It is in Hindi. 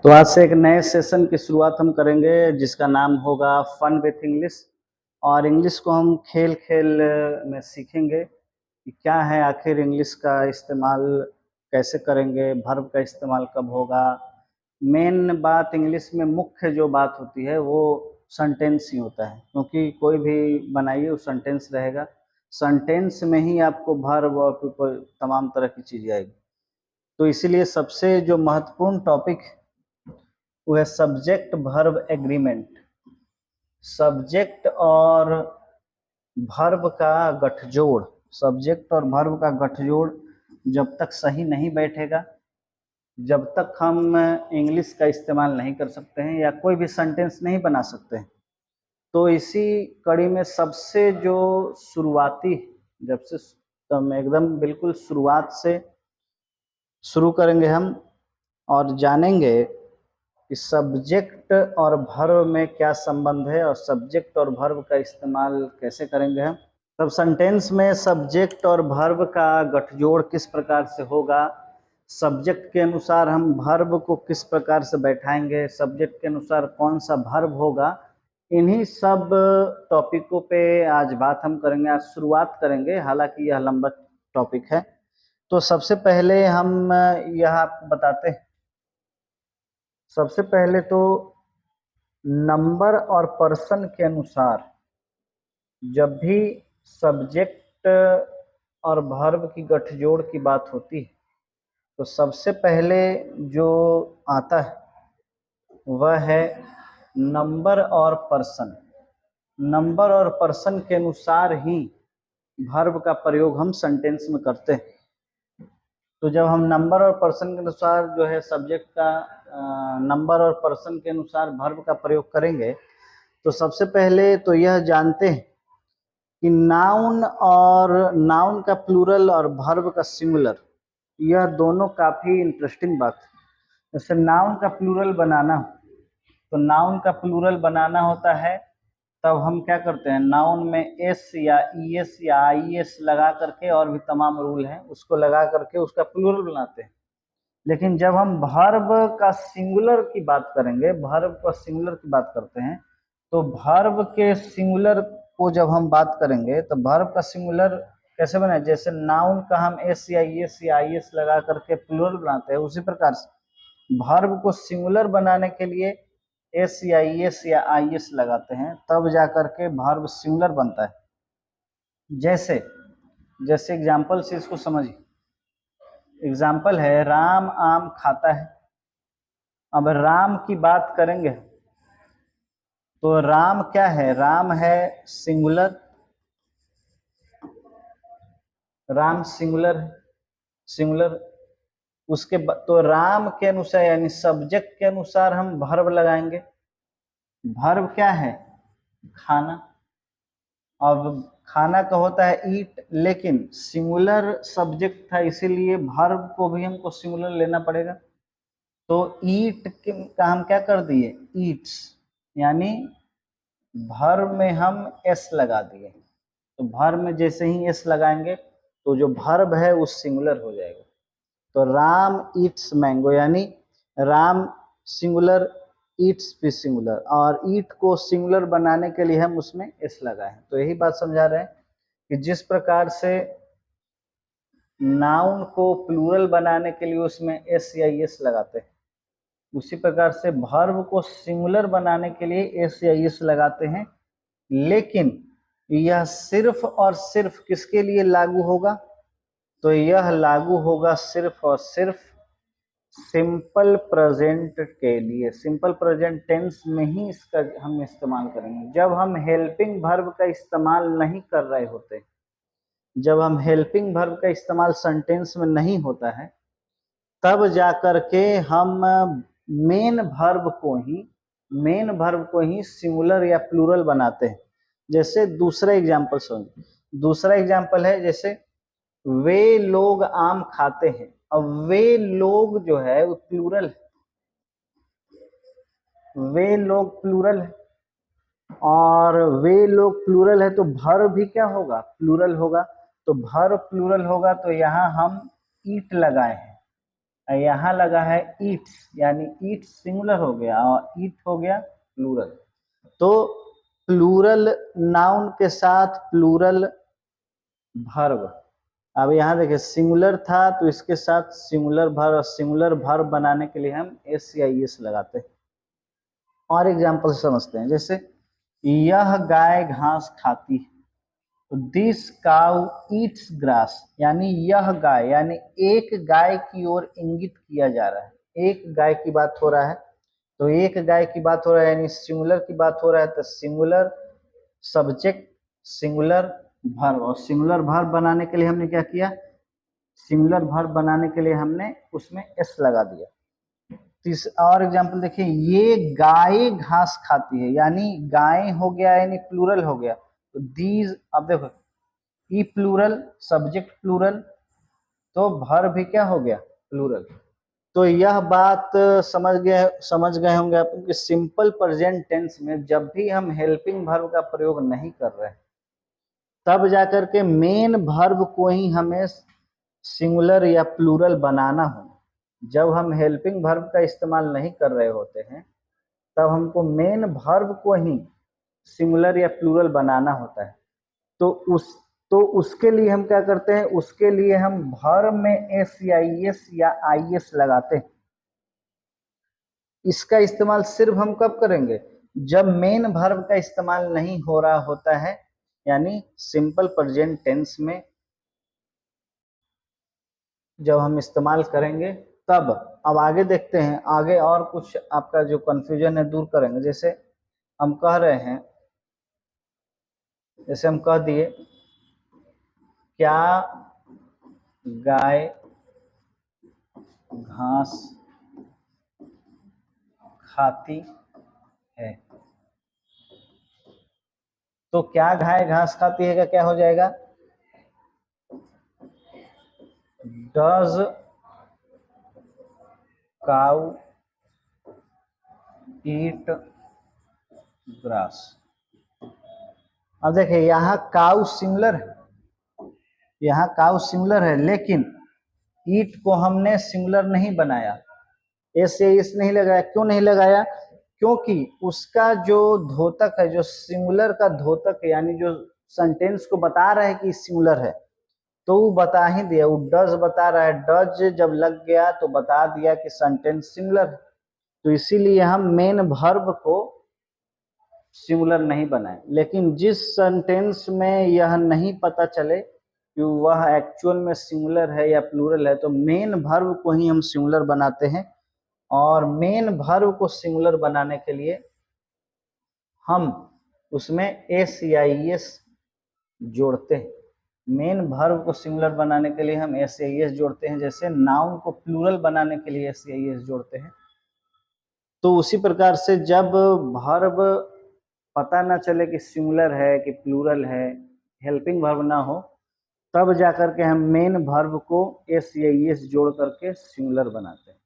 तो आज से एक नए सेशन की शुरुआत हम करेंगे जिसका नाम होगा फन विथ इंग्लिश। और इंग्लिश को हम खेल खेल में सीखेंगे कि क्या है, आखिर इंग्लिश का इस्तेमाल कैसे करेंगे, वर्ब का इस्तेमाल कब होगा। मेन बात इंग्लिश में मुख्य जो बात होती है वो सेंटेंस ही होता है, क्योंकि कोई भी बनाइए वो सेंटेंस रहेगा। सेंटेंस में ही आपको वर्ब और प्रीपोज तमाम तरह की चीज़ें आएगी। तो इसीलिए सबसे जो महत्वपूर्ण टॉपिक वो है सब्जेक्ट वर्ब एग्रीमेंट। सब्जेक्ट और वर्ब का गठजोड़, सब्जेक्ट और वर्ब का गठजोड़ जब तक सही नहीं बैठेगा, जब तक हम इंग्लिश का इस्तेमाल नहीं कर सकते हैं या कोई भी सेंटेंस नहीं बना सकते हैं। तो इसी कड़ी में सबसे जो शुरुआती, जब से हम एकदम बिल्कुल शुरुआत से शुरू करेंगे हम और जानेंगे कि सब्जेक्ट और वर्ब में क्या संबंध है और सब्जेक्ट और वर्ब का इस्तेमाल कैसे करेंगे हम। तब सेंटेंस में सब्जेक्ट और वर्ब का गठजोड़ किस प्रकार से होगा, सब्जेक्ट के अनुसार हम वर्ब को किस प्रकार से बैठाएंगे, सब्जेक्ट के अनुसार कौन सा वर्ब होगा, इन्हीं सब टॉपिकों पे आज बात हम करेंगे, आज शुरुआत करेंगे। हालांकि यह लंबा टॉपिक है। तो सबसे पहले हम यह आपको बताते हैं, सबसे पहले तो नंबर और पर्सन के अनुसार जब भी सब्जेक्ट और वर्ब की गठजोड़ की बात होती है तो सबसे पहले जो आता है वह है नंबर और पर्सन। नंबर और पर्सन के अनुसार ही वर्ब का प्रयोग हम सेंटेंस में करते हैं। तो जब हम नंबर और पर्सन के अनुसार जो है सब्जेक्ट का नंबर और पर्सन के अनुसार वर्ब का प्रयोग करेंगे तो सबसे पहले तो यह जानते हैं कि नाउन और नाउन का प्लूरल और वर्ब का सिंगुलर, यह दोनों काफ़ी इंटरेस्टिंग बात है। जैसे नाउन का प्लूरल बनाना, तो नाउन का प्लूरल बनाना होता है तब हम क्या करते हैं, नाउन में एस या ई एस या आई एस लगा करके, और भी तमाम रूल हैं, उसको लगा करके उसका प्लूरल बनाते हैं। लेकिन जब हम वर्ब का सिंगुलर की बात करेंगे, वर्ब का सिंगुलर की बात करते हैं, तो वर्ब के सिंगुलर को जब हम बात करेंगे तो वर्ब का सिंगुलर कैसे बना, जैसे नाउन का हम एस या आई एस लगा करके प्लूरल बनाते हैं, उसी प्रकार से वर्ब को सिंगुलर बनाने के लिए एस या आई एस लगाते हैं, तब जा करके वर्ब सिंगुलर बनता है। जैसे जैसे एग्जाम्पल से इसको समझिए। एग्जाम्पल है राम आम खाता है। अब राम की बात करेंगे तो राम क्या है, राम है सिंगुलर, राम सिंगुलर है, सिंगुलर। उसके तो राम के अनुसार यानी सब्जेक्ट के अनुसार हम वर्ब लगाएंगे। वर्ब क्या है, खाना। अब खाना का होता है ईट, लेकिन सिंगुलर सब्जेक्ट था इसीलिए वर्ब को भी हमको सिंगुलर लेना पड़ेगा। तो ईट का हम क्या कर दिए, ईट्स, यानी वर्ब में हम एस लगा दिए। तो वर्ब में जैसे ही एस लगाएंगे तो जो वर्ब है वो सिंगुलर हो जाएगा। तो राम ईट्स मैंगो, यानी राम सिंगुलर, ईट्स भी सिंगुलर, और ईट को सिंगुलर बनाने के लिए हम उसमें एस लगाए हैं। तो यही बात समझा रहे हैं कि जिस प्रकार से नाउन को प्लूरल बनाने के लिए उसमें एस या एस लगाते हैं, उसी प्रकार से वर्ब को सिंगुलर बनाने के लिए एस या एस लगाते हैं। लेकिन यह सिर्फ और सिर्फ किसके लिए लागू होगा, तो यह लागू होगा सिर्फ और सिर्फ सिंपल प्रेजेंट के लिए। सिंपल प्रेजेंट टेंस में ही इसका हम इस्तेमाल करेंगे। जब हम हेल्पिंग वर्ब का इस्तेमाल नहीं कर रहे होते, जब हम हेल्पिंग वर्ब का इस्तेमाल सेंटेंस में नहीं होता है, तब जाकर के हम मेन वर्ब को ही सिंगुलर या प्लूरल बनाते हैं। जैसे दूसरा एग्जांपल सुनिए। दूसरा एग्जांपल है जैसे वे लोग आम खाते हैं। अब वे लोग जो है वो प्लूरल है, वे लोग प्लूरल है, और वे लोग प्लूरल है तो वर्ब भी क्या होगा, प्लूरल होगा। तो वर्ब प्लूरल होगा तो यहाँ हम ईट लगाए हैं। यहाँ लगा है ईट्स, यानी ईट सिंगुलर हो गया और ईट हो गया प्लूरल। तो प्लूरल नाउन के साथ प्लूरल वर्ब। अब यहाँ देखिए सिंगुलर था तो इसके साथ सिंगुलर वर्ब, सिंगुलर वर्ब बनाने के लिए हम एस या एस लगाते हैं। और एग्जाम्पल समझते हैं, जैसे यह गाय घास खाती है, तो दिस काउ ईट्स ग्रास, यानी यह गाय, यानी एक गाय की ओर इंगित किया जा रहा है, एक गाय की बात हो रहा है। तो एक गाय की बात हो रहा है यानी सिंगुलर की बात हो रहा है, तो सिंगुलर सब्जेक्ट सिंगुलर वर्ब, और सिंगुलर वर्ब बनाने के लिए हमने क्या किया, सिंगुलर वर्ब बनाने के लिए हमने उसमें एस लगा दिया। और एग्जांपल देखिए, ये गाय घास खाती है, यानी गाय हो गया यानी प्लूरल हो गया, तो दीज, अब देखो ई प्लूरल सब्जेक्ट प्लूरल, तो वर्ब भी क्या हो गया प्लूरल। तो यह बात समझ गए होंगे आप कि सिंपल प्रेजेंट टेंस में जब भी हम हेल्पिंग वर्ब का प्रयोग नहीं कर रहे हैं, तब जाकर के मेन वर्ब को ही हमें सिंगुलर या प्लूरल बनाना हो। जब हम हेल्पिंग वर्ब का इस्तेमाल नहीं कर रहे होते हैं, तब हमको मेन वर्ब को ही सिंगुलर या प्लूरल बनाना होता है। तो उसके लिए हम क्या करते हैं, उसके लिए हम वर्ब में एस या आई एस लगाते हैं। इसका इस्तेमाल सिर्फ हम कब करेंगे, जब मेन वर्ब का इस्तेमाल नहीं हो रहा होता है, यानी सिंपल प्रेजेंट टेंस में जब हम इस्तेमाल करेंगे तब। अब आगे देखते हैं, आगे और कुछ आपका जो कंफ्यूजन है दूर करेंगे। जैसे हम कह रहे हैं, जैसे हम कह दिए, क्या गाय घास खाती है, तो क्या गाय घास खाती है का क्या हो जाएगा, डज काउ ईट ग्रास। अब देखिए यहाँ काउ सिंगुलर है, यहाँ काउ सिंगुलर है, लेकिन ईट को हमने सिंगुलर नहीं बनाया, ऐसे इस नहीं लगाया। क्यों नहीं लगाया, क्योंकि उसका जो धोतक है, जो सिंगुलर का धोतक है, यानी जो सेंटेंस को बता रहा है कि सिंगुलर है, तो वो बता ही दिया, वो डज बता रहा है, डज जब लग गया तो बता दिया कि सेंटेंस सिंगुलर है। तो इसीलिए हम मेन वर्ब को सिंगुलर नहीं बनाए। लेकिन जिस सेंटेंस में यह नहीं पता चले कि वह एक्चुअल में सिंगुलर है या प्लूरल है, तो मेन वर्ब को ही हम सिंगुलर बनाते हैं। और मेन वर्ब को सिंगुलर बनाने के लिए हम उसमें एस या एस जोड़ते हैं। मेन वर्ब को सिंगुलर बनाने के लिए हम एस या एस जोड़ते हैं, जैसे नाउन को प्लूरल बनाने के लिए एस या एस जोड़ते हैं। तो उसी प्रकार से जब वर्ब पता ना चले कि सिंगुलर है कि प्लूरल है, हेल्पिंग वर्ब ना हो, तब जाकर के हम मेन वर्ब को एस या एस जोड़ करके सिंगुलर बनाते हैं।